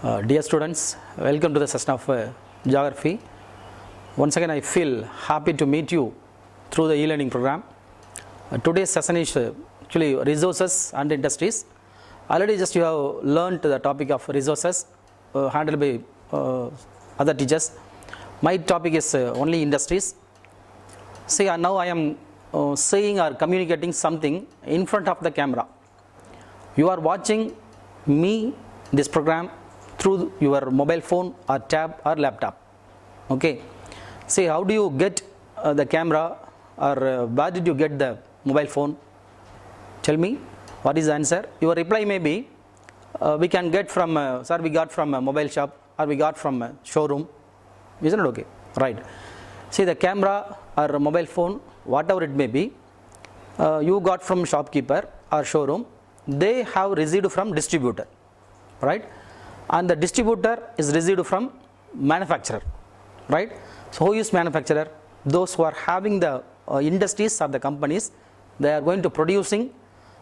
Dear students, welcome to the session of Geography. Once again, I feel happy to meet you through the e-learning program. Today's session is actually resources and industries. Already just you have learned the topic of resources handled by other teachers. My topic is only industries. See, now I am saying or communicating something in front of the camera. You are watching me, this program, through your mobile phone or tab or laptop. Okay. See, how do you get the camera, or where did you get the mobile phone? Tell me, what is the answer? Your reply may be, we can get from, sir, we got from a mobile shop, or we got from a showroom. Isn't it okay? Right. See, the camera or mobile phone, whatever it may be, you got from shopkeeper or showroom. They have received from distributor, right? And the distributor is received from manufacturer, right? So who is manufacturer? Those who are having the industries or the companies, they are going to producing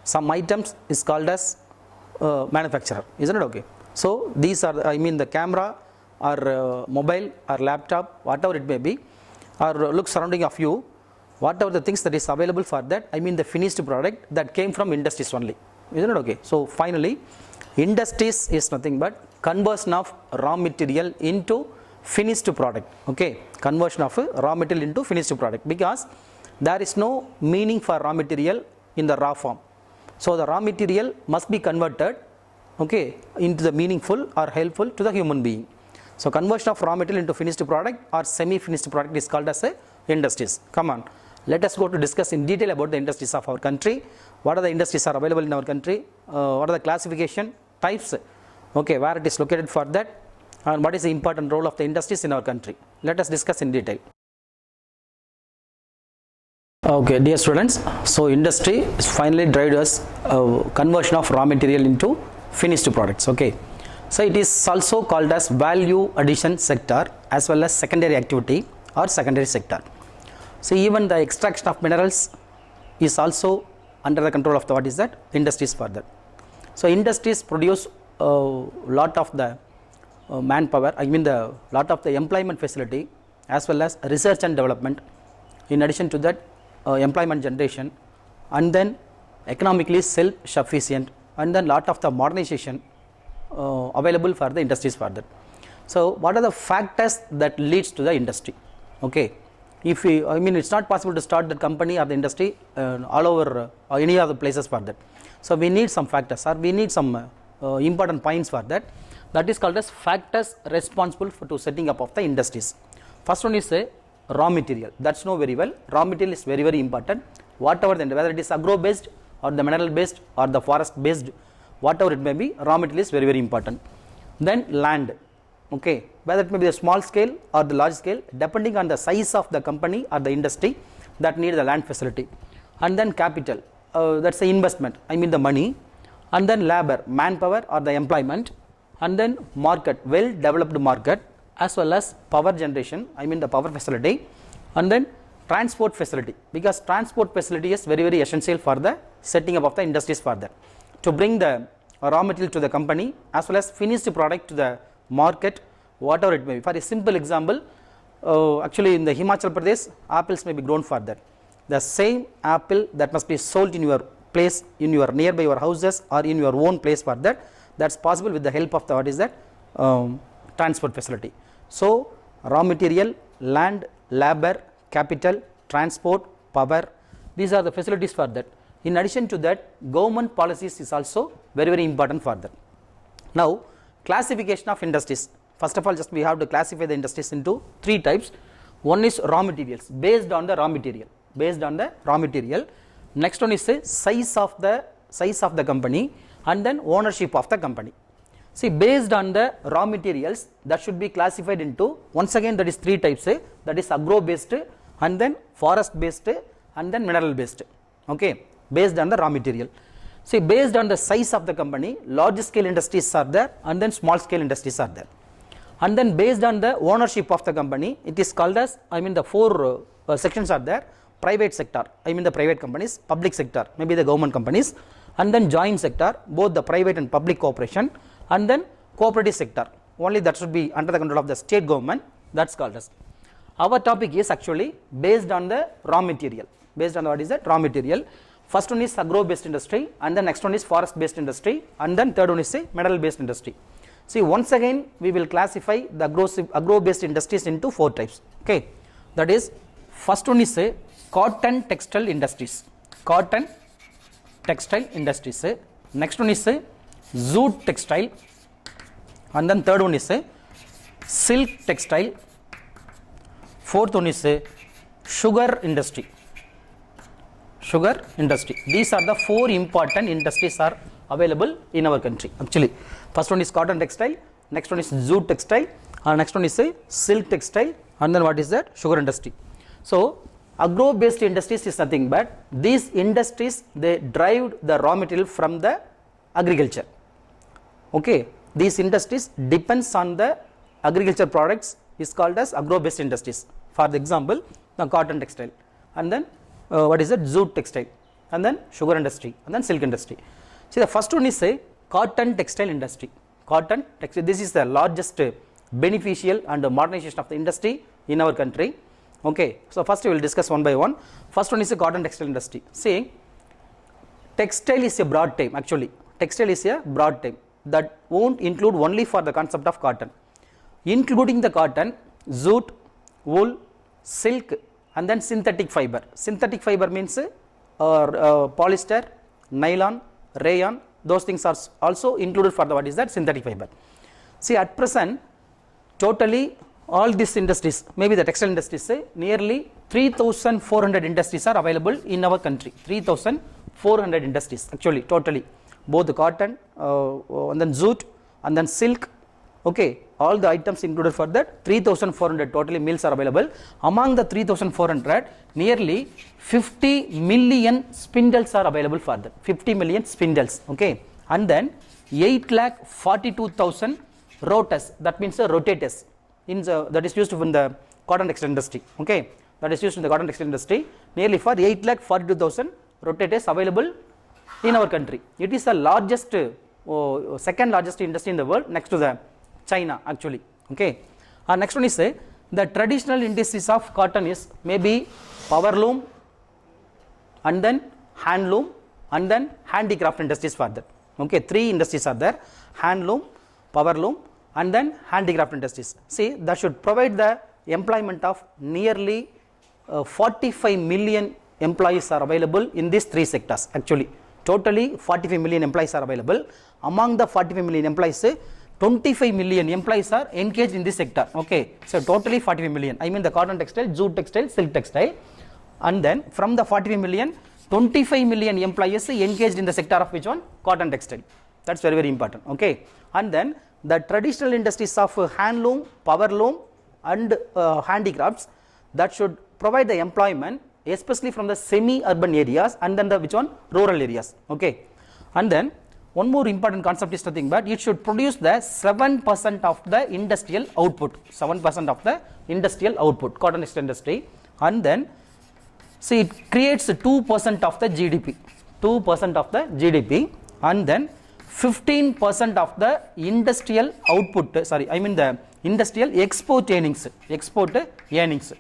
some items is called as manufacturer. Isn't it okay? So these are, I mean, the camera or mobile or laptop, whatever it may be, or look surrounding of you, whatever the things that is available for that, I mean the finished product that came from industries only. Isn't it okay? So finally, industries is nothing but conversion of raw material into finished product. Okay, conversion of raw material into finished product, because there is no meaning for raw material in the raw form. So the raw material must be converted, okay, into the meaningful or helpful to the human being. So conversion of raw material into finished product or semi-finished product is called as a industries. Come on, let us go to discuss in detail about the industries of our country. What are the industries are available in our country? What are the classification types? Okay, where it is located for that, and what is the important role of the industries in our country? Let us discuss in detail. Okay, dear students, so industry is finally derived as conversion of raw material into finished products. Okay, so it is also called as value addition sector as well as secondary activity or secondary sector. So even the extraction of minerals is also under the control of the what is that industries for that. So industries produce a lot of the manpower, I mean the lot of the employment facility as well as research and development. In addition to that, employment generation, and then economically self-sufficient, and then lot of the modernization available for the industries for that. So what are the factors that leads to the industry? Okay, if we, I mean it's not possible to start the company or the industry all over any other places for that. So we need some factors, or we need some important points for that. That is called as factors responsible for to setting up of the industries. First one is raw material. That's know very well. Raw material is very, very important. Whatever then, whether it is agro based or the mineral based or the forest based, whatever it may be, raw material is very, very important. Then land. Okay, whether it may be the small scale or the large scale, depending on the size of the company or the industry that need the land facility. And then capital, that's the investment, I mean the money. And then labor, manpower or the employment. And then market, well developed market, as well as power generation, I mean the power facility. And then transport facility, because transport facility is very, very essential for the setting up of the industries for that, to bring the raw material to the company as well as finished product to the market, whatever it may be. For a simple example, actually in the Himachal Pradesh, apples may be grown for that. The same apple that must be sold in your place, in your nearby your houses or in your own place for that, that's possible with the help of the what is that transport facility. So raw material, land, labor, capital, transport, power, these are the facilities for that. In addition to that, government policies is also very, very important for that. Now classification of industries. First of all, just we have to classify the industries into three types. One is raw materials, based on the raw material, based on the raw material. Next one is the size of the company, and then ownership of the company. See, based on the raw materials, that should be classified into, once again that is three types, that is agro based, and then forest based, and then mineral based. Okay, based on the raw material. See, based on the size of the company, large scale industries are there, and then small scale industries are there. And then based on the ownership of the company, it is called as, I mean the four sections are there. Private sector, I mean the private companies, public sector, maybe the government companies, and then joint sector, both the private and public cooperation, and then cooperative sector, only that should be under the control of the state government, that's called as. Our topic is actually based on the raw material, based on what is that raw material. First one is agro based industry, and then next one is forest based industry, and then third one is a mineral based industry. See, once again we will classify the agro based industries into 4 types. Okay, that is, first one is a cotton textile industries, cotton textile industries. Next one is a jute textile, and then third one is a silk textile, fourth one is a sugar industry. Sugar industry. These are the 4 important industries are available in our country. Actually, first one is cotton textile, next one is jute textile, and next one is a silk textile, and then what is that? Sugar industry. So, agro based industries is nothing but these industries, they derived the raw material from the agriculture. Okay, these industries depends on the agriculture products is called as agro based industries. For the example, the cotton textile, and then what is it? Jute textile, and then sugar industry, and then silk industry. See, the first one is a cotton textile industry. Cotton textile, this is the largest beneficial and modernization of the industry in our country. Okay, so first we will discuss one by one. First one is a cotton textile industry. See, textile is a broad term. Actually, textile is a broad term that won't include only for the concept of cotton, including the cotton, jute, wool, silk, and then synthetic fiber. Synthetic fiber means polyester, nylon, rayon, those things are also included for the what is that synthetic fiber. See, at present totally all these industries, maybe the textile industries, nearly 3,400 industries are available in our country. 3,400 industries actually totally, both the cotton and then jute and then silk. Okay, all the items included for that 3,400 totally mills are available. Among the 3,400, nearly 50 million spindles are available for that. 50 million spindles. Okay, and then 8,42,000 rotors, that means the rotators in the, that is used in the cotton textile industry. Okay, that is used in the cotton textile industry, nearly for 8,42,000 rotators available in our country. It is the largest, second largest industry in the world next to the China actually. Okay, next one is the traditional industries of cotton is maybe power loom, and then hand loom, and then handicraft industries for that. Okay, 3 industries are there: hand loom, power loom, and then handicraft industries. See, that should provide the employment of nearly 45 million employees are available in these 3 sectors. Actually, totally 45 million employees are available. Among the 45 million employees, 25 million employees are engaged in this sector. Okay, so totally 45 million. I mean the cotton textile, jute textile, silk textile, and then from the 45 million, 25 million employees engaged in the sector of which one? Cotton textile. That's very, very important. Okay, and then the traditional industries of hand loom, power loom, and handicrafts, that should provide the employment especially from the semi-urban areas, and then the which one? Rural areas. Okay, and then one more important concept is nothing but it should produce the 7% of the industrial output. 7% of the industrial output, cotton textile industry, and then see, it creates 2% of the GDP. 2% of the GDP, and then 15% of the industrial output. Sorry, I mean the industrial export earnings. Export earnings.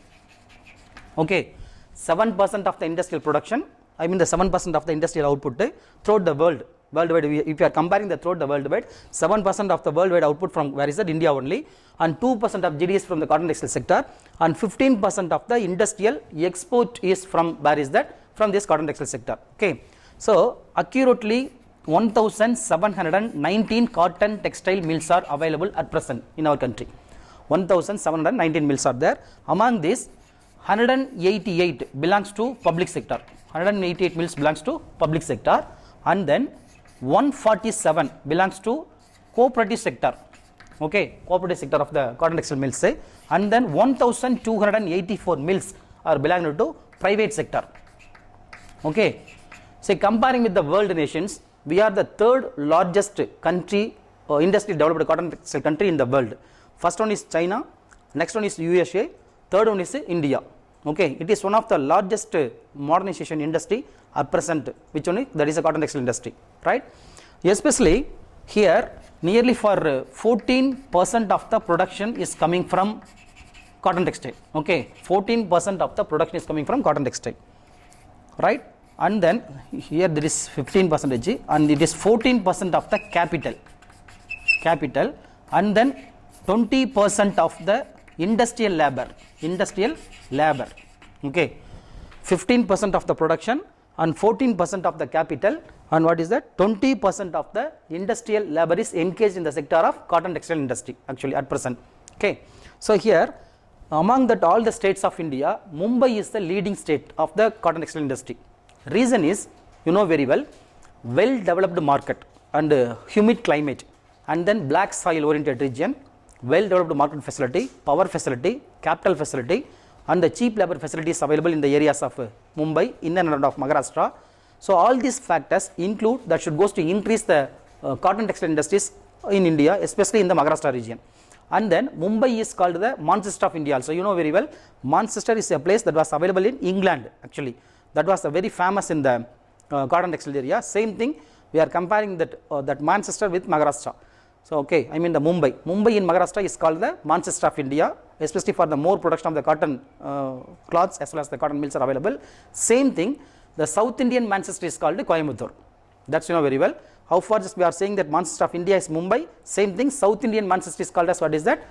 Okay, 7% of the industrial production. I mean the 7% of the industrial output throughout the world. Worldwide, if you are comparing the throughout the worldwide, 7% of the worldwide output from where is that? India only, and 2% of GDP is from the cotton textile sector, and 15% of the industrial export is from where is that? From this cotton textile sector. Okay, so accurately 1,719 cotton textile mills are available at present in our country. 1,719 mills are there. Among these, 188 belongs to public sector. 188 mills belongs to public sector, and then 147 belongs to cooperative sector. Okay, cooperative sector of the cotton textile mills, and then 1,284 mills are belonging to private sector. Okay, so comparing with the world nations, we are the 3rd largest country, industry developed cotton textile country in the world. First one is China, next one is USA, third one is India. Okay, it is one of the largest modernization industry at present, which only that is a cotton textile industry, right? Especially Here nearly for 14% of the production is coming from cotton textile. Okay, 14% of the production is coming from cotton textile, right? And then here there is 15% and it is 14% of the capital and then 20% of the industrial labor, okay, 15% of the production and 14% of the capital, and what is that, 20% of the industrial labor is engaged in the sector of cotton textile industry actually at present. Okay, so here among that all the states of India, Mumbai is the leading state of the cotton textile industry. Reason is, you know very well, well developed market and humid climate and then black soil oriented region, well developed market facility, power facility, capital facility and the cheap labor facilities available in the areas of Mumbai, in and around of Maharashtra. So all these factors include that should goes to increase the cotton textile industries in India, especially in the Maharashtra region. And then Mumbai is called the Manchester of India also. You know very well, Manchester is a place that was available in England actually. That was very famous in the cotton textile area. Same thing, we are comparing that Manchester with Maharashtra. So okay, I mean the Mumbai in Maharashtra is called the Manchester of India, especially for the more production of the cotton cloths as well as the cotton mills are available. Same thing, the South Indian Manchester is called Coimbatore. That's you know very well. How far just we are saying that Manchester of India is Mumbai, same thing South Indian Manchester is called as what is that,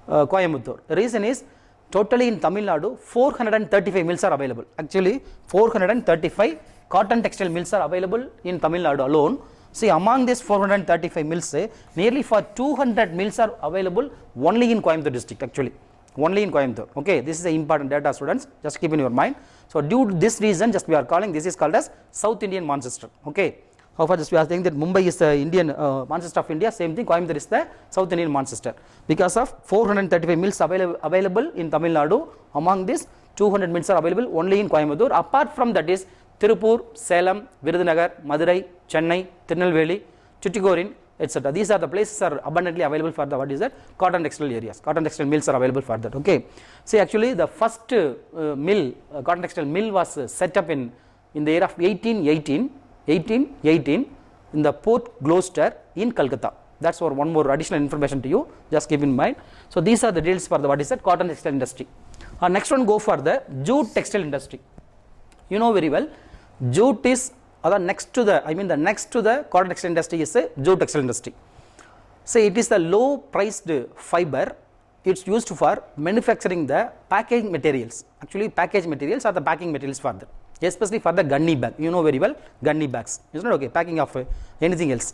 Coimbatore. The reason is totally in Tamil Nadu 435 mills are available. Actually 435 cotton textile mills are available in Tamil Nadu alone. See, among these 435 mills, nearly for 200 mills are available only in Coimbatore district actually, only in Coimbatore. Okay, this is the important data students, just keep in your mind. So due to this reason, just we are calling this is called as South Indian Manchester. Okay, how far just we are saying that Mumbai is the Indian Manchester of India, same thing Coimbatore is the South Indian Manchester because of 435 mills available in Tamil Nadu. Among these 200 mills are available only in Coimbatore. Apart from that is Tirupur, Salem, Virudhunagar, Madurai, Chennai, Tirunelveli, Tuticorin, etc. These are the places are abundantly available for the what is that, cotton textile areas. Cotton textile mills are available for that. Okay, see actually the first mill, cotton textile mill was set up in the year of 1818 in the Port Gloucester in Calcutta. That's for one more additional information to you, just keep in mind. So these are the details for the what is that, cotton textile industry. Next one go for the jute textile industry. You know very well, jute is next to the cotton textile industry is a jute textile industry. So it is the low priced fiber. It's used for manufacturing the packaging materials. Actually package materials are the packing materials for that, especially for the gunny bag. You know very well, gunny bags, isn't it? Okay, packing of anything else,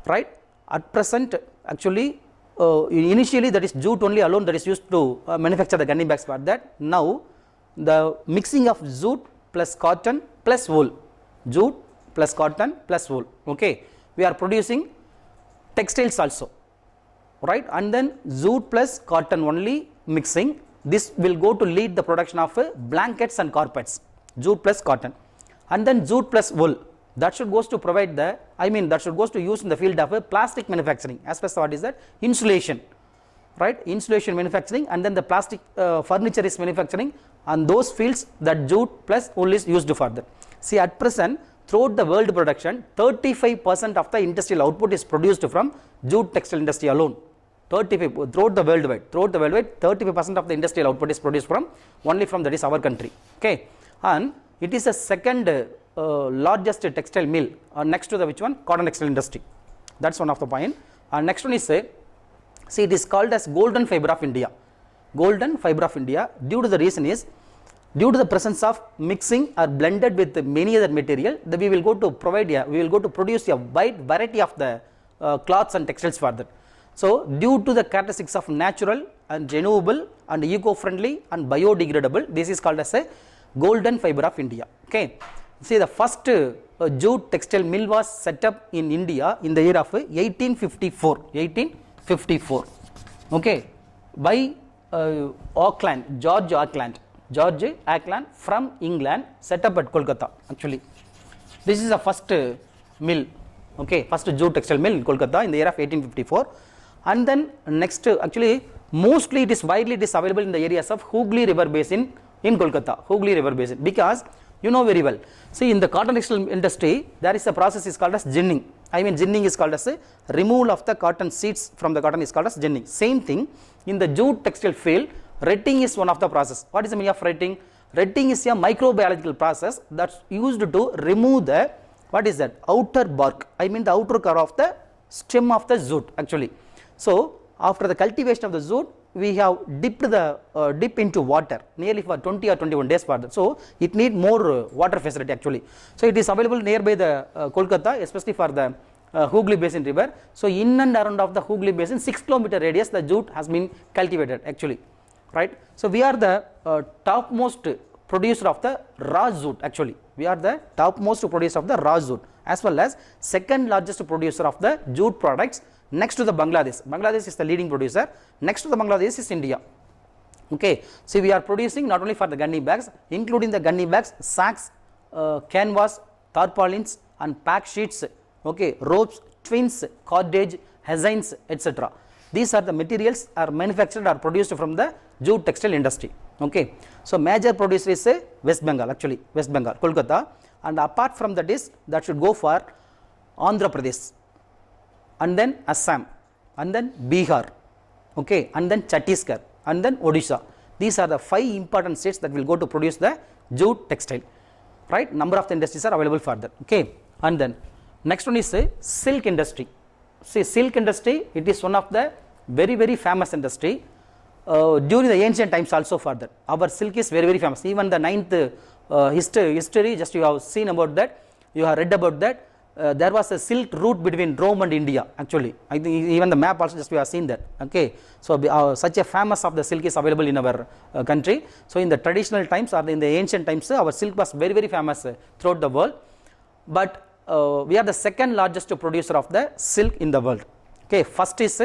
right? At present actually initially that is jute only alone that is used to manufacture the gunny bags for that. Now the mixing of jute plus cotton plus wool, jute plus cotton plus wool, okay, we are producing textiles also, right? And then jute plus cotton only mixing, this will go to lead the production of blankets and carpets, jute plus cotton, and then jute plus wool, that should goes to provide the, that should goes to use in the field of plastic manufacturing, as well as what is that, insulation, right? Insulation manufacturing, and then the plastic furniture is manufacturing, and those fields that jute plus wool is used for that. See, at present throughout the world production, 35% of the industrial output is produced from jute textile industry alone. 35 throughout the worldwide, 35% of the industrial output is produced from only from that is our country. Okay, and it is the second largest textile mill next to the which one, cotton textile industry. That's one of the point. And next one is see, it is called as golden fiber of India. Golden fiber of India, due to the reason is, due to the presence of mixing or blended with many other material, that we will go to produce a wide variety of the cloths and textiles for that. So due to the characteristics of natural and renewable and eco-friendly and biodegradable, this is called as a golden fiber of India. Okay, see, the first jute textile mill was set up in India in the year of 1854, okay, by George Auckland from England, set up at Kolkata. Actually, this is the first mill, okay, first jute textile mill in Kolkata in the year of 1854. And then next, actually mostly it is widely available in the areas of Hooghly River Basin in Kolkata, Hooghly River Basin, because you know very well, see, in the cotton textile industry there is a process is called as ginning. I mean ginning is called as a removal of the cotton seeds from the cotton is called as ginning. Same thing in the jute textile field, retting is one of the process. What is the meaning of retting? Retting is a microbiological process that's used to remove the, what is that, outer bark, I mean the outer core of the stem of the jute actually. So after the cultivation of the jute, we have dip into water nearly for 20 or 21 days further. So it need more water facility actually. So it is available nearby the Kolkata, especially for the Hooghly Basin river. So in and around of the Hooghly Basin, 6 kilometer radius, the jute has been cultivated actually, right? So we are the topmost producer of the raw jute actually. We are the topmost producer of the raw jute, as well as second largest producer of the jute products next to the Bangladesh. Bangladesh is the leading producer. Next to the Bangladesh is India. Okay, so we are producing not only for the gunny bags, including the gunny bags, sacks, canvas, tarpaulins and pack sheets, okay, ropes, twins, cordage, hessines, etc. These are the materials are manufactured or produced from the jute textile industry. Okay, so major producer is West Bengal actually, West Bengal, Kolkata, and apart from that is that should go for Andhra Pradesh, and then Assam, and then Bihar, okay, and then Chhattisgarh, and then Odisha. These are the 5 important states that will go to produce the jute textile, right? Number of the industries are available for that, okay. And then next one is silk industry. See, silk industry, it is one of the very famous industry during the ancient times also for that. Our silk is very famous. Even the 9th history, just you have seen about that, you have read about that. There was a silk route between Rome and India actually. I think even the map also just we have seen that, okay. So such a famous of the silk is available in our country. So in the traditional times or in the ancient times, our silk was very famous throughout the world. But we are the second largest producer of the silk in the world, okay. First is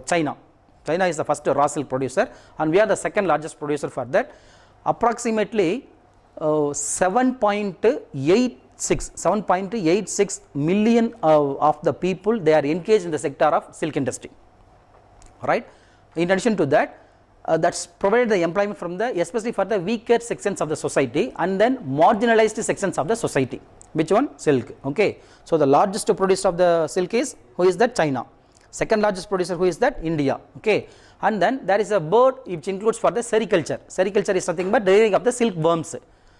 China. China is the first raw silk producer, and we are the second largest producer for that. Approximately 7.86 million of the people, they are engaged in the sector of silk industry, right. In addition to that, that's provided the employment from the, especially for the weaker sections of the society and then marginalized sections of the society. Which one? Silk, okay. So the largest producer of the silk is, who is that? China. Second largest producer, who is that? India, okay. And then there is a bird which includes for the sericulture. Sericulture is nothing but rearing of the silk worms.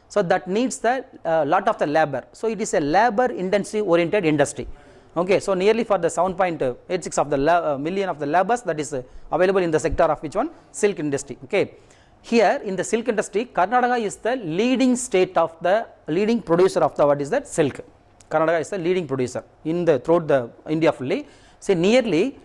So that needs the lot of the labor. So it is a labor intensive oriented industry, okay. So nearly for the 7.86 of the million of the labors that is available in the sector of which one? Silk industry, okay. Here in the silk industry, Karnataka is the leading state of the leading producer of the, what is that? Silk. Karnataka is the leading producer in the throughout the India fully. Say nearly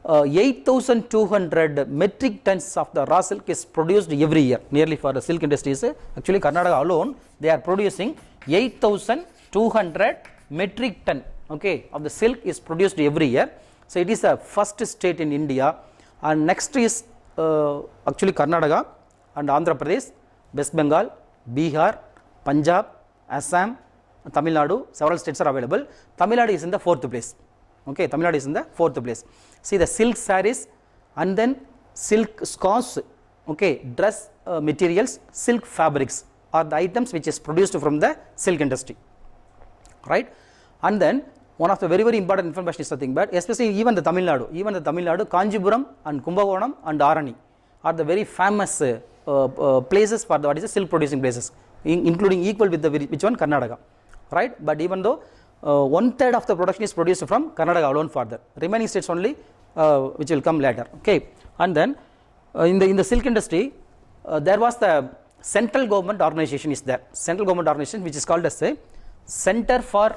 8,200 metric tons of the raw silk is produced every year. Nearly for the silk industry is actually Karnataka alone, they are producing 8,200 metric ton, okay, of the silk is produced every year. So it is the first state in India, and next is actually Karnataka and Andhra Pradesh, West Bengal, Bihar, Punjab, Assam, Tamil Nadu. Several states are available. Tamil Nadu is in the 4th place, okay. Tamil Nadu is in the 4th place. See the silk sarees and then silk scarves, okay, dress materials, silk fabrics are the items which is produced from the silk industry, right. And then one of the very important information is something, but especially even the Tamil Nadu, Kanjipuram and Kumbakonam and Arani are the very famous places for the, what is the silk producing places, including equal with the which one? Karnataka, right. But even though 1/3 of the production is produced from Karnataka alone for the remaining states only, which will come later, okay. And then in the silk industry, there was the central government organization is there, central government organization which is called as a Center for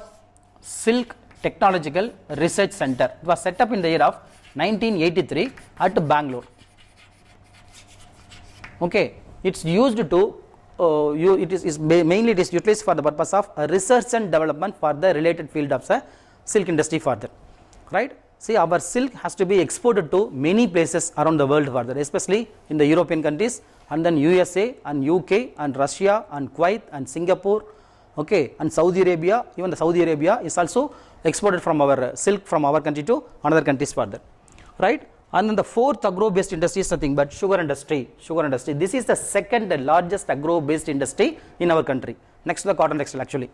Silk Technological Research Center. It was set up in the year of 1983 at Bangalore, okay. It's used to mainly it is utilized for the purpose of research and development for the related field of the silk industry further, right. See, our silk has to be exported to many places around the world further, especially in the European countries, and then USA and UK and Russia and Kuwait and Singapore, okay, and Saudi Arabia. Even the Saudi Arabia is also exported from our silk from our country to another countries further, right. And then the 4th agro-based industry is nothing but sugar industry. Sugar industry. This is the second largest agro-based industry in our country, next to the cotton textile actually.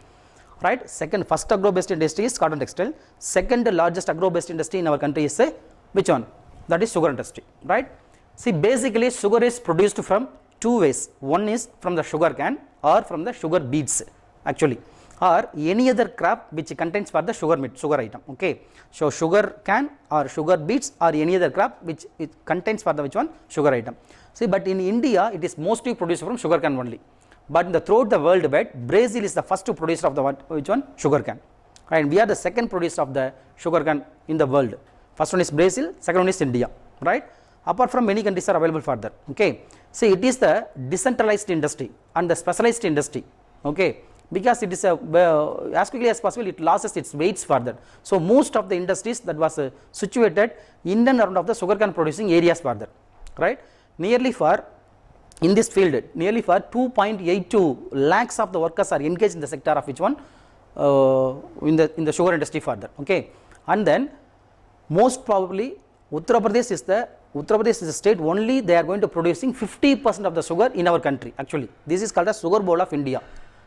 right? Second, first agro-based industry is cotton textile. Second largest agro-based industry in our country is which one? That is sugar industry, right? See, basically sugar is produced from two ways. One is from the sugar cane or from the sugar beets actually, or any other crop which contains for the sugar item, okay? So sugar cane or sugar beets or any other crop which it contains for the which one? Sugar item. See, but in India it is mostly produced from sugar cane only. But throughout the world wide, Brazil is the first producer of the which one? Sugar cane. And we are the second producer of the sugar cane in the world. First one is Brazil, second one is India, right? Apart from many countries are available for that, okay? See, it is the decentralized industry and the specialized industry, okay? Because it is as quickly as possible it loses its weights for that. So most of the industries that was situated in and around of the sugarcane producing areas for that, right? Nearly for in this field, nearly for 2.82 lakhs of the workers are engaged in the sector of which one? In the sugar industry for that, okay? And then most probably Uttar Pradesh is the state only they are going to producing 50% of the sugar in our country actually. This is called as sugar bowl of India.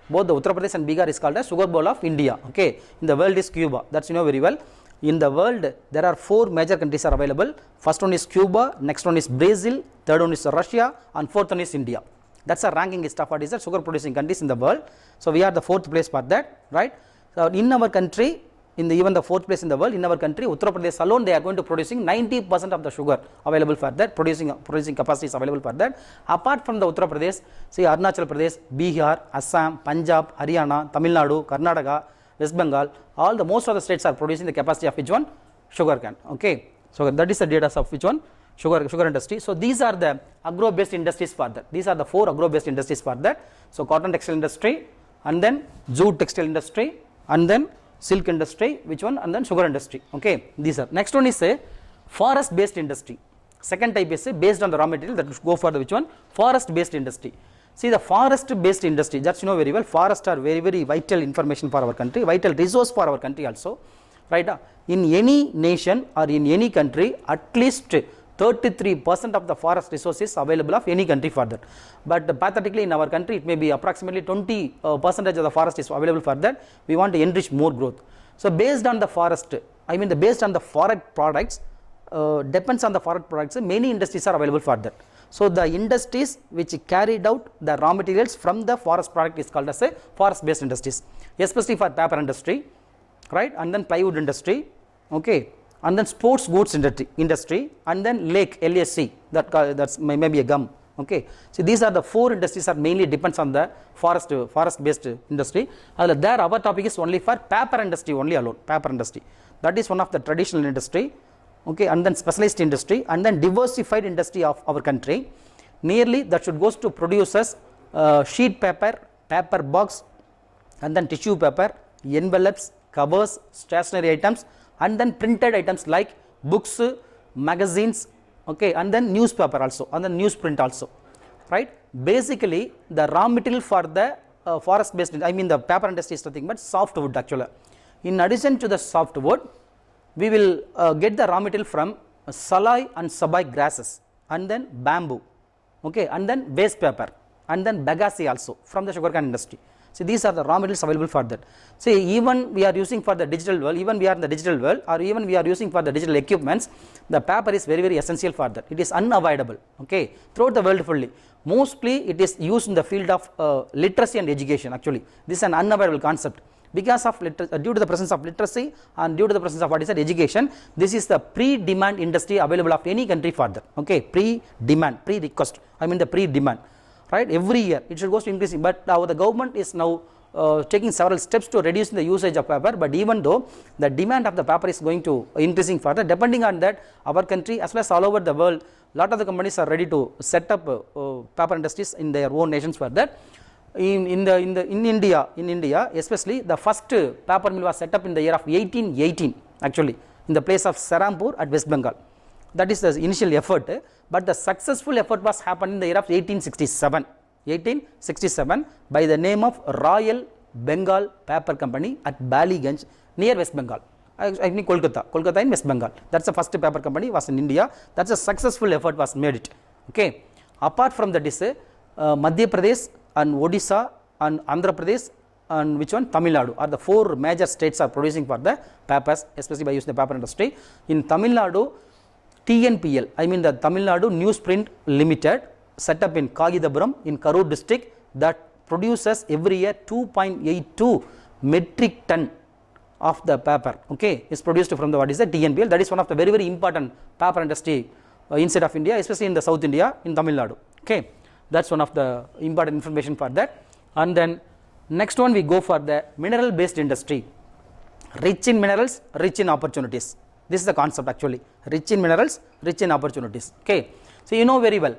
Both the Uttar Pradesh and Bihar is called as sugar bowl of India, okay? In the world is Cuba, that's you know very well. In the world there are 4 major countries are available. First one is Cuba, next one is Brazil, third one is Russia, and fourth one is India. That's a ranking list of what is the sugar producing countries in the world. So we are the 4th place for that, right? So in our country, even the 4th place in the world, in our country, Uttar Pradesh alone, they are going to producing 90% of the sugar available for that, producing capacity is available for that. Apart from the Uttar Pradesh, see Arunachal Pradesh, Bihar, Assam, Punjab, Haryana, Tamil Nadu, Karnataka, West Bengal, most of the states are producing the capacity of which one? Sugar cane, okay? So that is the data of which one? Sugar industry. So these are the agro-based industries for that. These are the 4 agro-based industries for that. So cotton textile industry, and then jute textile industry, and then silk industry, which one? And then sugar industry, okay? These are. Next one is a forest based industry. Second type is based on the raw material, that will go for the which one? Forest based industry. See, the forest based industry, that's you know very well, forests are very very vital information for our country, vital resource for our country also, right? In any nation or in any country, at least 33% of the forest resources available of any country for that. But pathetically in our country it may be approximately 20% of the forest is available for that. We want to enrich more growth. So based on the forest, based on the forest products, depends on the forest products, many industries are available for that. So the industries which carried out the raw materials from the forest product is called as a forest based industries, especially for paper industry, right? And then plywood industry, okay? And then sports goods industry, and then LAC, that's maybe a gum, okay? So these are the 4 industries are mainly depends on the forest based industry. There our topic is only for paper industry only alone, paper industry. That is one of the traditional industry, okay? And then specialized industry, and then diversified industry of our country. Nearly that should goes to producers sheet paper, paper box, and then tissue paper, envelopes, covers, stationery items, and then printed items like books, magazines, okay, and then newspaper also, and then newsprint also, right? Basically the raw material for the forest based, the paper industry is nothing but softwood actually. In addition to the softwood, we will get the raw material from salai and sabai grasses, and then bamboo, okay, and then waste paper, and then bagasse also from the sugarcane industry. See, these are the raw materials available for that. See, even we are using for the digital world, even we are in the digital world, or even we are using for the digital equipments, the paper is very very essential for that. It is unavoidable, okay, throughout the world fully. Mostly it is used in the field of literacy and education actually. This is an unavoidable concept. Because of due to the presence of literacy and due to the presence of what is that education, this is the pre-demand industry available of any country for that, okay? Pre-demand, pre-request, the pre-demand, right? Every year it should go to increasing, but now the government is now taking several steps to reduce the usage of paper. But even though the demand of the paper is going to increasing further, depending on that, our country as well as all over the world, lot of the companies are ready to set up paper industries in their own nations for that. In India, especially the first paper mill was set up in the year of 1818 actually, in the place of Serampur at West Bengal. That is the initial effort, but the successful effort was happened in the year of 1867 by the name of Royal Bengal Paper Company at Baliganj near West Bengal. Kolkata in West Bengal. That's the first paper company was in India. That's a successful effort was made it. Okay. Apart from that is Madhya Pradesh and Odisha and Andhra Pradesh and which one? Tamil Nadu are the 4 major states are producing for the papers, especially by using the paper industry. In Tamil Nadu, TNPL, I mean the Tamil Nadu Newsprint Limited, set up in Kagidapuram in Karur district, that produces every year 2.82 metric ton of the paper, okay, is produced from the what is the TNPL. That is one of the very, very important paper industry inside of India, especially in the South India, in Tamil Nadu, okay. That's one of the important information for that. And then next one we go for the mineral based industry, rich in minerals, rich in opportunities. This is the concept actually, rich in minerals, rich in opportunities, okay. So you know very well,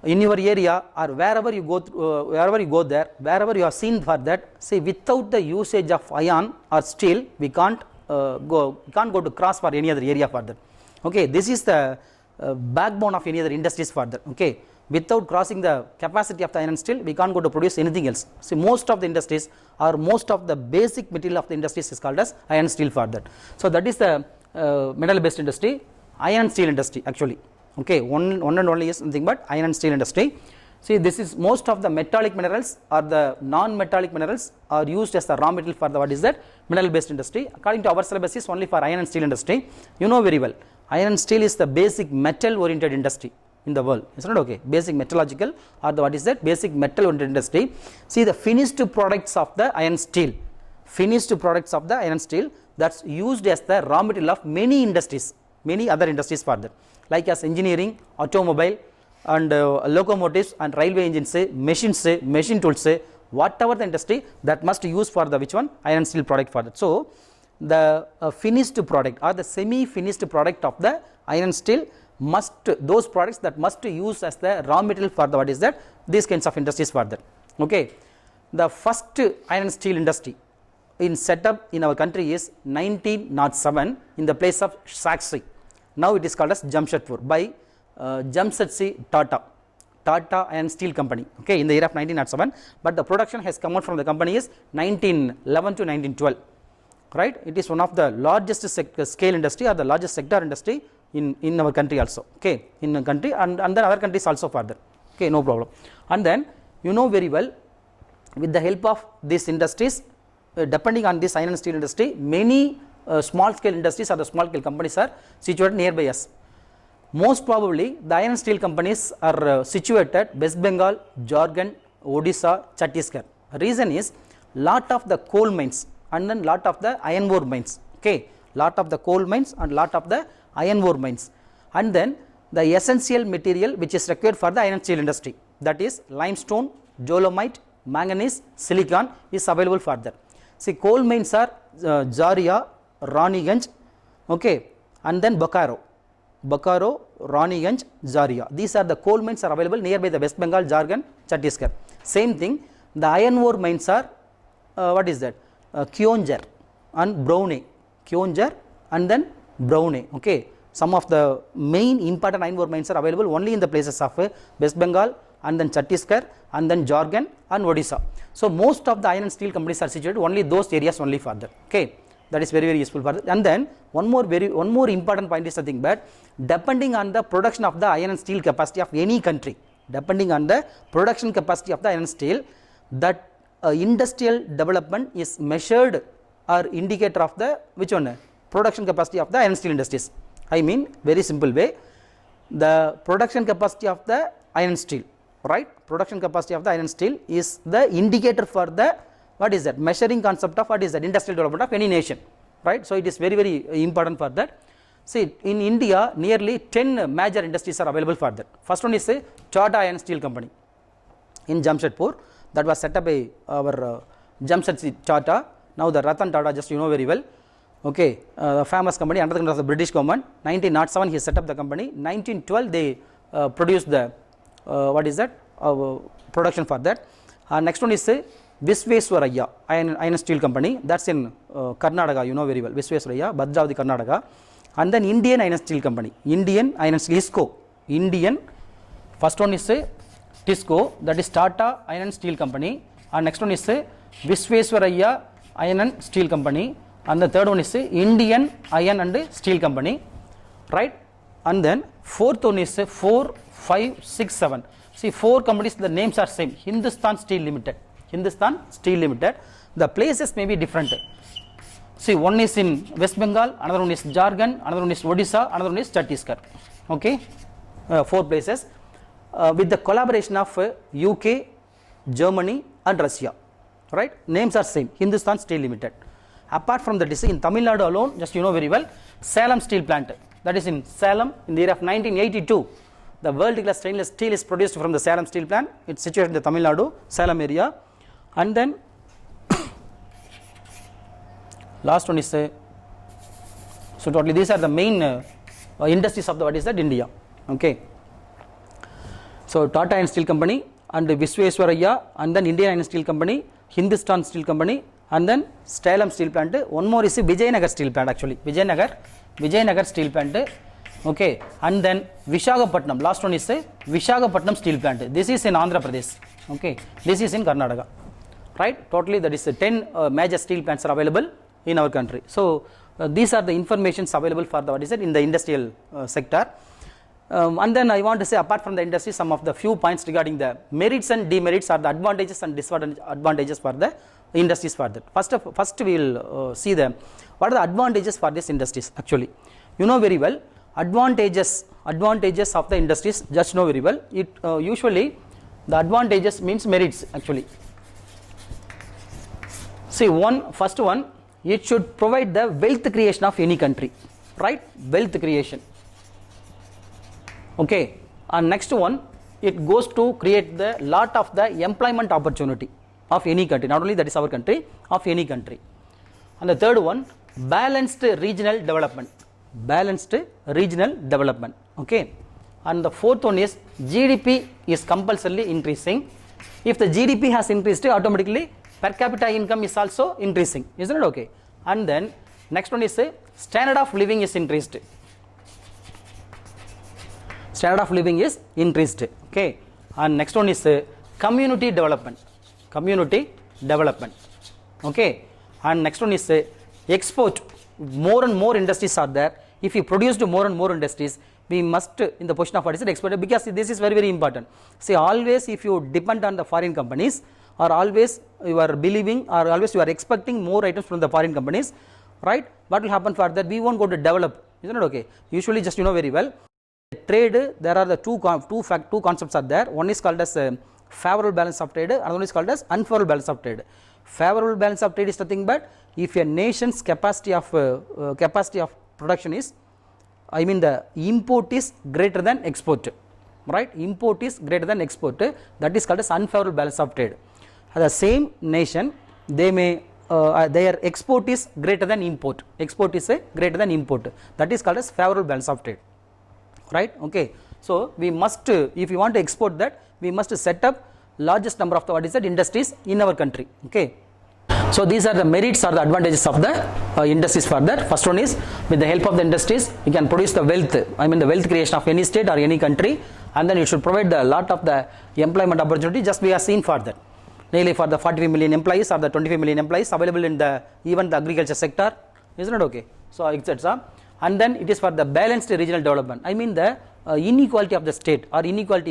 in your area or wherever you go wherever you go there, wherever you are seen for that, say without the usage of iron or steel, we can't go to cross for any other area for that, okay. This is the backbone of any other industries for that, okay. Without crossing the capacity of the iron and steel, we can't go to produce anything else. See, most of the industries or most of the basic material of the industries is called as iron and steel for that. So that is the mineral based industry, iron and steel industry actually, okay. One and only is nothing but iron and steel industry. See, this is most of the metallic minerals or the non-metallic minerals are used as the raw material for the what is that mineral based industry. According to our syllabus is only for iron and steel industry. You know very well, iron and steel is the basic metal oriented industry in the world, is not okay, basic metallurgical or the what is that basic metal oriented industry. See, the finished products of the iron steel, finished products of the iron steel, that's used as the raw material of many industries, many other industries for that, like as engineering, automobile and locomotives and railway engines, machines, machine tools, whatever the industry, that must use for the which one, iron steel product for that. So the finished product or the semi finished product of the iron steel must, those products that must use as the raw material for the what is that, these kinds of industries for that, okay. The first iron steel industry in setup in our country is 1907 in the place of Sakshi. Now it is called as Jamshedpur by Jamshedji Tata Iron Steel Company, okay, in the year of 1907, but the production has come out from the company is 1911 to 1912, right. It is one of the largest scale industry or the largest sector industry in our country also, okay, in the country and then other countries also further, okay, no problem. And then you know very well, with the help of these industries, depending on this iron and steel industry, many small scale industries or the small scale companies are situated nearby us. Most probably the iron and steel companies are situated West Bengal, Jharkhand, Odisha, Chhattisgarh. Reason is lot of the coal mines and then lot of the iron ore mines, okay, lot of the coal mines and lot of the iron ore mines, and then the essential material which is required for the iron and steel industry, that is limestone, dolomite, manganese, silicon is available for that. See, coal mines are Jharia, Raniganj, okay, and then Bokaro, Raniganj, Jharia. These are the coal mines are available nearby the West Bengal, Jharkhand, Chhattisgarh. Same thing, the iron ore mines are what is that, Kionjar and Browne, Kionjar and then Browne, okay. Some of the main important iron ore mines are available only in the places of West Bengal and then Chhattisgarh and then Jharkhand and Odisha. So most of the iron and steel companies are situated only those areas only for that, okay. That is very, very useful for that. And then one more important point is something that depending on the production of the iron and steel capacity of any country, depending on the production capacity of the iron and steel, that industrial development is measured or indicator of the which one, production capacity of the iron and steel industries. I mean very simple way, the production capacity of the iron and steel, right, production capacity of the iron and steel is the indicator for the what is that, measuring concept of what is that, industrial development of any nation, right. So it is very, very important for that. See, in India nearly 10 major industries are available for that. First one is a Tata Iron Steel Company in Jamshedpur, that was set up by our Jamshedji Tata, now the Ratan Tata, just you know very well, okay, the famous company under the control of the British government. 1907 he set up the company, 1912 they produced the what is that, production for that. Next one is Visvesvaraya Iron Steel Company, that's in Karnataka, you know very well, Visvesvaraya, Bhadravati, Karnataka. And then Indian Iron Steel Company, Indian Iron Steel, ISCO, Indian, first one is TISCO, that is Tata Iron Steel Company, and next one is Visvesvaraya Iron Steel Company, and the third one is Indian Iron and Steel Company, right. And then fourth one is 4, 5, 6, 7. See, 4 companies, the names are same, Hindustan Steel Limited, Hindustan Steel Limited. The places may be different. See, one is in West Bengal, another one is Jharkhand, another one is Odisha, another one is Chhattisgarh. Okay, 4 places with the collaboration of UK, Germany and Russia. Right, names are same, Hindustan Steel Limited. Apart from that, in Tamil Nadu alone, just you know very well, Salem Steel Plant, that is in Salem in the year of 1982. The world class stainless steel is produced from the Salem Steel Plant. It's situated in the Tamil Nadu, Salem area. And then last one is so totally these are the main industries of the what is that India. Okay, so Tata Iron Steel Company and Visvesvaraya, and then Indian Iron Steel Company, Hindustan Steel Company, and then Salem Steel Plant. One more is Vijayanagar Steel Plant, actually Vijayanagar Steel Plant. Okay, and then Visakhapatnam, last one is Visakhapatnam Steel Plant. This is in Andhra Pradesh. Okay, this is in Karnataka. Right, totally that is 10 major steel plants are available in our country. So these are the informations available for the what is it in the industrial sector. And then I want to say, apart from the industry, some of the few points regarding the merits and demerits or the advantages and disadvantages for the industries for that. First we will see them. What are the advantages for these industries? Actually, you know very well, advantages of the industries, just know very well. It usually the advantages means merits actually. See, first one, it should provide the wealth creation of any country, right? Wealth creation. Okay, and next one, it goes to create the lot of the employment opportunity of any country, not only that is our country, of any country. And the third one, balanced regional development. Okay, and the fourth one is GDP is compulsorily increasing. If the GDP has increased, automatically per capita income is also increasing, isn't it? Okay, and then next one is standard of living is increased. Okay, and next one is community development. Okay, and next one is export. More and more industries are there. If you produce more and more industries, we must in the position of what is it export, because this is very important. See, always if you depend on the foreign companies, or always you are believing, or always you are expecting more items from the foreign companies, right? What will happen for that? We won't go to develop, isn't it? Okay, usually just you know very well, trade, there are the two concepts are there. One is called as favorable balance of trade, another one is called as unfavorable balance of trade. Favorable balance of trade is nothing but if a nation's capacity of production is, I mean the import is greater than export, right? Import is greater than export, that is called as unfavorable balance of trade. The same nation, they may their export is greater than import, that is called as favorable balance of trade, right? Okay, so we must, if you want to export that, we must set up largest number of the what is that industries in our country. Okay, so these are the merits or the advantages of the industries for that. First one is, with the help of the industries, you can produce the wealth, I mean the wealth creation of any state or any country, and then it should provide the lot of the employment opportunity, just we have seen for that. Nearly for the 45 million employees or the 25 million employees available in the even the agriculture sector, isn't it? Okay, so etc. And then it is for the balanced regional development, I mean the inequality of the state or unequal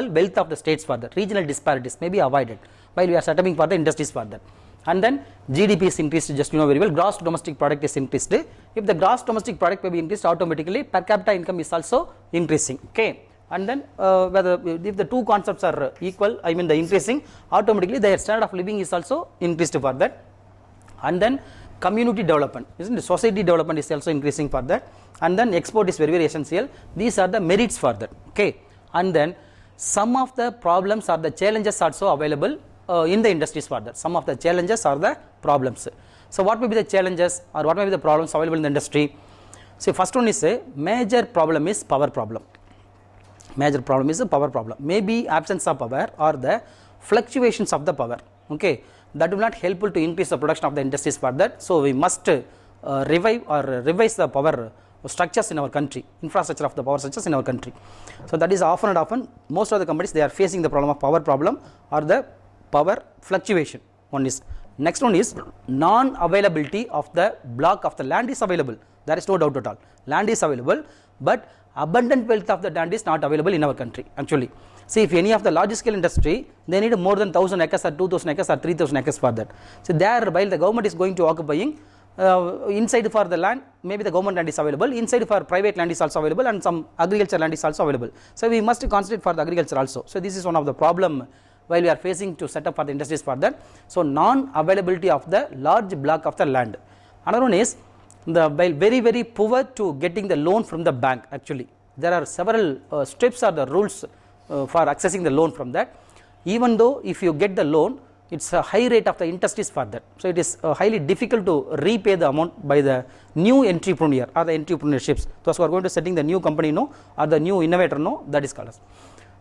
wealth of the states, for that regional disparities may be avoided while we are setting for the industries for that. And then GDP is increased, just you know very well, gross domestic product is increased. If the gross domestic product may be increased, automatically per capita income is also increasing. Okay, and then whether if the two concepts are equal, I mean the increasing, automatically their standard of living is also increased for that. And then community development, isn't it? Society development is also increasing for that. And then export is very essential. These are the merits for that. Okay, and then some of the problems or the challenges also available in the industries for that. Some of the challenges are the problems. So what may be the challenges or what may be the problems available in the industry? So first one is a major problem is power problem. Maybe absence of power or the fluctuations of the power. Okay, that will not helpful to increase the production of the industries for that. So we must revive or revise the power structures in our country, infrastructure of the power structures in our country. So that is often most of the companies, they are facing the problem of power problem or the power fluctuation. One is, next one is non-availability of the block of the land is available. There is no doubt at all. Land is available, but abundant wealth of the land is not available in our country actually. See, if any of the large scale industry, they need more than 1000 acres or 2000 acres or 3000 acres for that. So there, while the government is going to occupying, inside for the land, maybe the government land is available, inside for private land is also available, and some agriculture land is also available. So we must concentrate for the agriculture also. So this is one of the problem while we are facing to set up for the industries for that. So non-availability of the large block of the land. Another one is the very poor to getting the loan from the bank. Actually, there are several steps or the rules for accessing the loan from that. Even though if you get the loan, it's a high rate of the interest is for that. So it is highly difficult to repay the amount by the new entrepreneur or the entrepreneurships. Those who are going to setting the new company, no, or the new innovator, no, that is called as.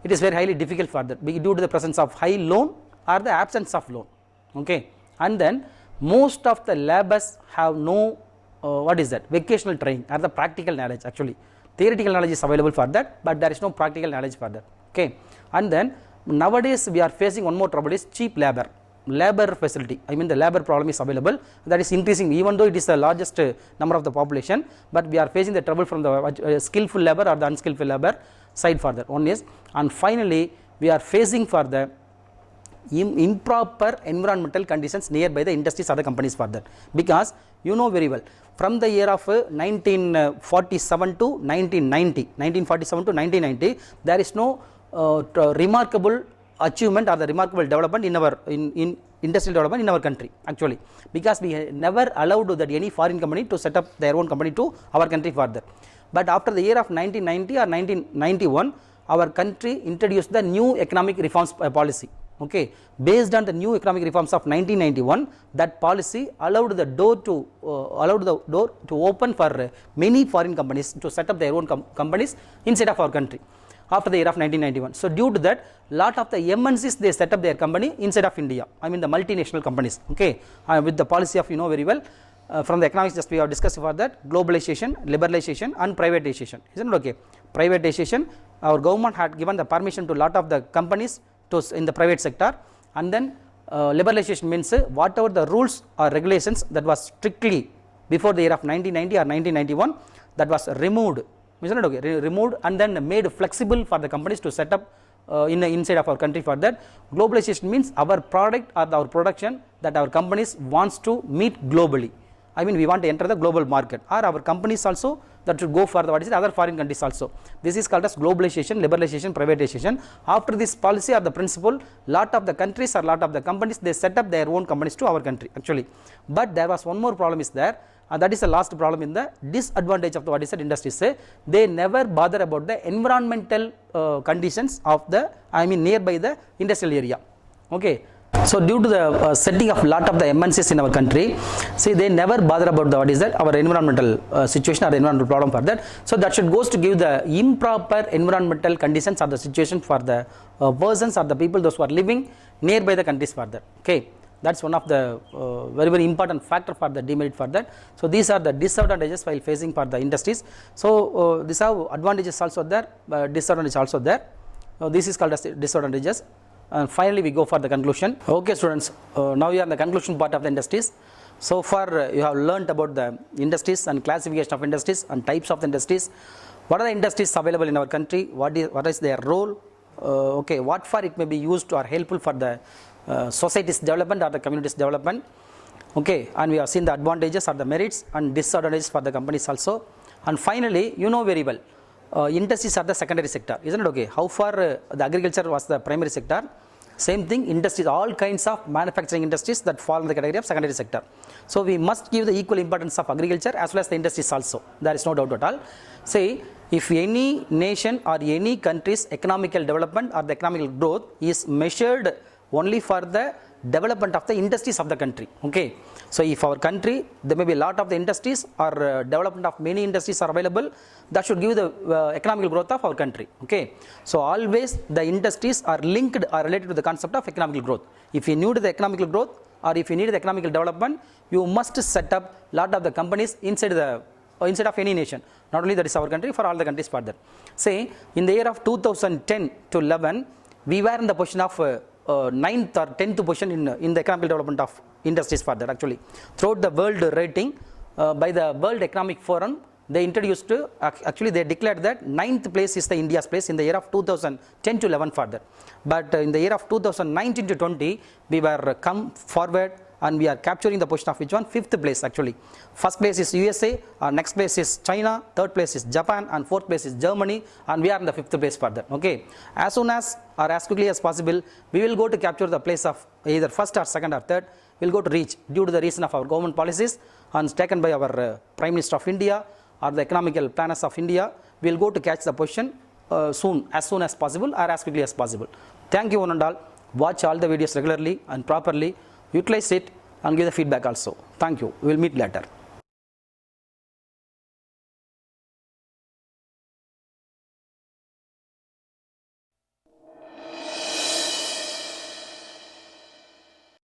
It is very highly difficult for that due to the presence of high loan or the absence of loan. Okay, and then most of the laborers have no what is that, vocational training or the practical knowledge. Actually, theoretical knowledge is available for that, but there is no practical knowledge for that. Okay, and then nowadays we are facing one more trouble is cheap labor facility. I mean the labor problem is available, that is increasing even though it is the largest number of the population, but we are facing the trouble from the skillful labor or the unskillful labor side for that. One is, and finally we are facing for the improper environmental conditions nearby the industries or the companies for that, because you know very well from the year of 1947 to 1990, there is no remarkable achievement or the remarkable development in our in industrial development in our country actually, because we never allowed that any foreign company to set up their own company to our country further. But after the year of 1990 or 1991, our country introduced the new economic reforms policy. Okay, based on the new economic reforms of 1991, that policy allowed the door to open for many foreign companies to set up their own companies inside of our country after the year of 1991. So due to that, lot of the MNCs they set up their company inside of India. I mean the multinational companies. Okay, with the policy of you know very well. From the economics just we have discussed for that, globalization, liberalization and privatization, isn't it? Okay, privatization, our government had given the permission to lot of the companies to in the private sector, and then liberalization means whatever the rules or regulations that was strictly before the year of 1990 or 1991, that was removed, isn't it? Okay, removed and then made flexible for the companies to set up inside of our country for that. Globalization means our product or our production that our companies wants to meet globally. I mean we want to enter the global market, or our companies also that should go for the what is it, other foreign countries also. This is called as globalization, liberalization, privatization. After this policy or the principle, lot of the countries or lot of the companies they set up their own companies to our country actually. But there was one more problem is there, and that is the last problem in the disadvantage of the what is it, industries. They never bother about the environmental conditions of the nearby the industrial area. Okay. So due to the setting of lot of the MNCs in our country, see they never bother about the what is that, our environmental situation or environmental problem for that. So that should goes to give the improper environmental conditions or the situation for the persons or the people those who are living nearby the countries for that. Okay, that's one of the very important factor for the demerit for that. So these are the disadvantages while facing for the industries. So these are advantages also there, disadvantages also there. This is called as disadvantages. And finally we go for the conclusion. Okay students, now we are in the conclusion part of the industries. So far you have learnt about the industries and classification of industries and types of the industries. What are the industries available in our country? What is their role? Okay, what for it may be used or helpful for the society's development or the community's development. Okay, and we have seen the advantages or the merits and disadvantages for the companies also. And finally, you know very well, industries are the secondary sector, isn't it? Okay, how far the agriculture was the primary sector, same thing industries, all kinds of manufacturing industries that fall in the category of secondary sector. So we must give the equal importance of agriculture as well as the industries also, there is no doubt at all. Say if any nation or any country's economical development or the economical growth is measured only for the development of the industries of the country. Okay, so if our country there may be a lot of the industries or development of many industries are available, that should give the economical growth of our country. Okay, so always the industries are linked or related to the concept of economical growth. If you need the economical growth or if you need the economical development, you must set up lot of the companies inside of any nation, not only that is our country, for all the countries further. Say in the year of 2010 to 11, we were in the position of 9th or 10th position in the economic development of industries further actually. Throughout the world rating by the World Economic Forum, they introduced, actually they declared that 9th place is the India's place in the year of 2010 to 11 further. But in the year of 2019 to 20, we were come forward and we are capturing the position of which one? 5th place actually. First place is USA, next place is China, third place is Japan, and fourth place is Germany, and we are in the 5th place further. Okay. As soon as or as quickly as possible, we will go to capture the place of either first or second or third. We will go to reach due to the reason of our government policies and taken by our Prime Minister of India or the economical planners of India. We will go to catch the position soon as possible or as quickly as possible. Thank you one and all. Watch all the videos regularly and properly. Utilize it and give the feedback also. Thank you. We will meet later.